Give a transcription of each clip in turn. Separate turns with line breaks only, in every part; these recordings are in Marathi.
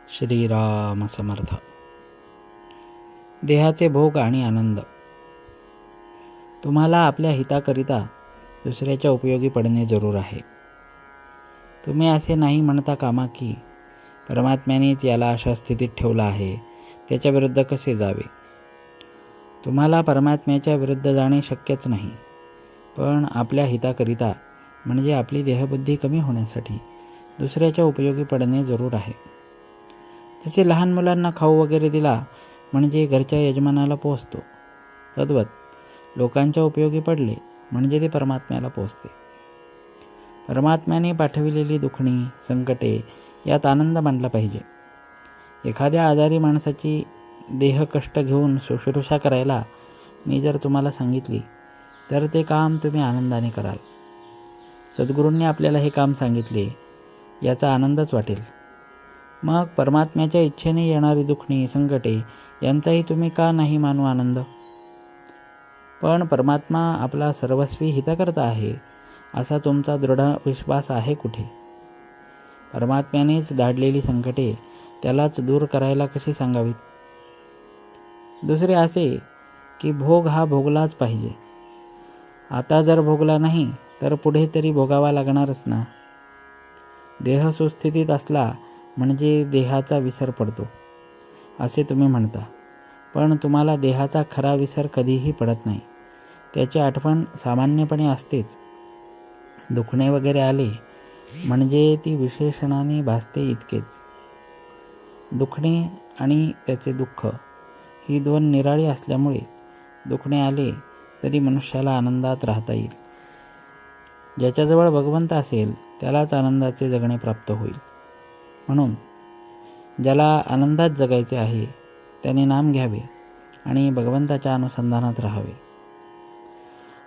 श्रीराम समर्थ. देहाचे भोग आणि आनंद. तुम्हाला आपल्या हिताकरिता दुसऱ्याच्या उपयोगी पडणे जरूर आहे. तुम्ही असे नाही म्हणता कामा की परमात्म्यानेच याला अशा स्थितीत ठेवला आहे, त्याच्या विरुद्ध कसे जावे. तुम्हाला परमात्म्याच्या विरुद्ध जाणे शक्यच नाही, पण आपल्या हिताकरिता म्हणजे आपली देहबुद्धी कमी होण्यासाठी दुसऱ्याच्या उपयोगी पडणे जरूर आहे. जसे लहान मुलांना खाऊ वगैरे दिला म्हणजे घरच्या यजमानाला पोचतो, तद्वत लोकांच्या उपयोगी पडले म्हणजे ते परमात्म्याला पोचते. परमात्म्याने पाठविलेली दुखणी संकटे यात आनंद मानला पाहिजे. एखाद्या आजारी माणसाची देह कष्ट घेऊन शुश्रूषा करायला मी जर तुम्हाला सांगितली तर ते काम तुम्ही आनंदाने कराल. सद्गुरूंनी आपल्याला हे काम सांगितले याचा आनंदच वाटेल. मग परमात्म्याच्या इच्छेने येणारी दुखणी संकटे यांचाही तुम्ही का नाही मानू आनंद. पण परमात्मा आपला सर्वस्वी हितकर्ता आहे असा तुमचा दृढ विश्वास आहे कुठे. परमात्म्यानेच धाडलेली संकटे त्यालाच दूर करायला कशी सांगावीत. दुसरे असे की भोग हा भोगलाच पाहिजे. आता जर भोगला नाही तर पुढे तरी भोगावा लागणारच ना. देह सुस्थितीत असला म्हणजे देहाचा विसर पडतो असे तुम्ही म्हणता, पण तुम्हाला देहाचा खरा विसर कधीही पडत नाही. त्याची आठवण सामान्यपणे असतेच. दुखणे वगैरे आले म्हणजे ती विशेषणाने भासते इतकेच. दुखणे आणि त्याचे दुःख ही दोन निराळी असल्यामुळे दुखणे आले तरी मनुष्याला आनंदात राहता येईल. ज्याच्याजवळ भगवंत असेल त्यालाच आनंदाचे जगणे प्राप्त होईल. म्हणून ज्याला आनंदात जगायचे आहे त्याने नाम घ्यावे आणि भगवंताच्या अनुसंधानात राहावे.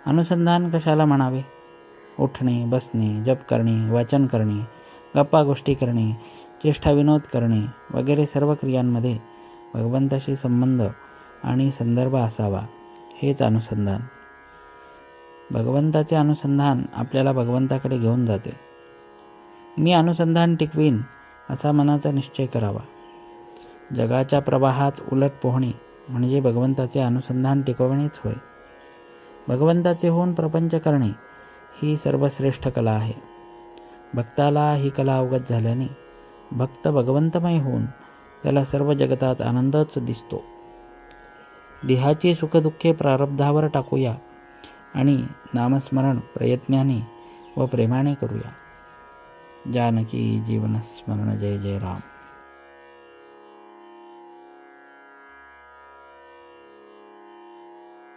अनुसंधान कशाला म्हणावे. उठणे बसणे जप करणे वाचन करणे गप्पा गोष्टी करणे चेष्टा विनोद करणे वगैरे सर्व क्रियांमध्ये भगवंताशी संबंध आणि संदर्भ असावा, हेच अनुसंधान. भगवंताचे अनुसंधान आपल्याला भगवंताकडे घेऊन जाते. मी अनुसंधान टिकवीन असा मनाचा निश्चय करावा. जगाच्या प्रवाहात उलट पोहणे म्हणजे भगवंताचे अनुसंधान टिकवणेच होय. भगवंताचे होऊन प्रपंच करणे ही सर्वश्रेष्ठ कला आहे. भक्ताला ही कला अवगत झाल्याने भक्त भगवंतमय होऊन त्याला सर्व जगतात आनंदच दिसतो. देहाची सुखदुःखे प्रारब्धावर टाकूया आणि नामस्मरण प्रयत्नाने व प्रेमाने करूया. जानकी जीवनस्मरण. जय जय राम.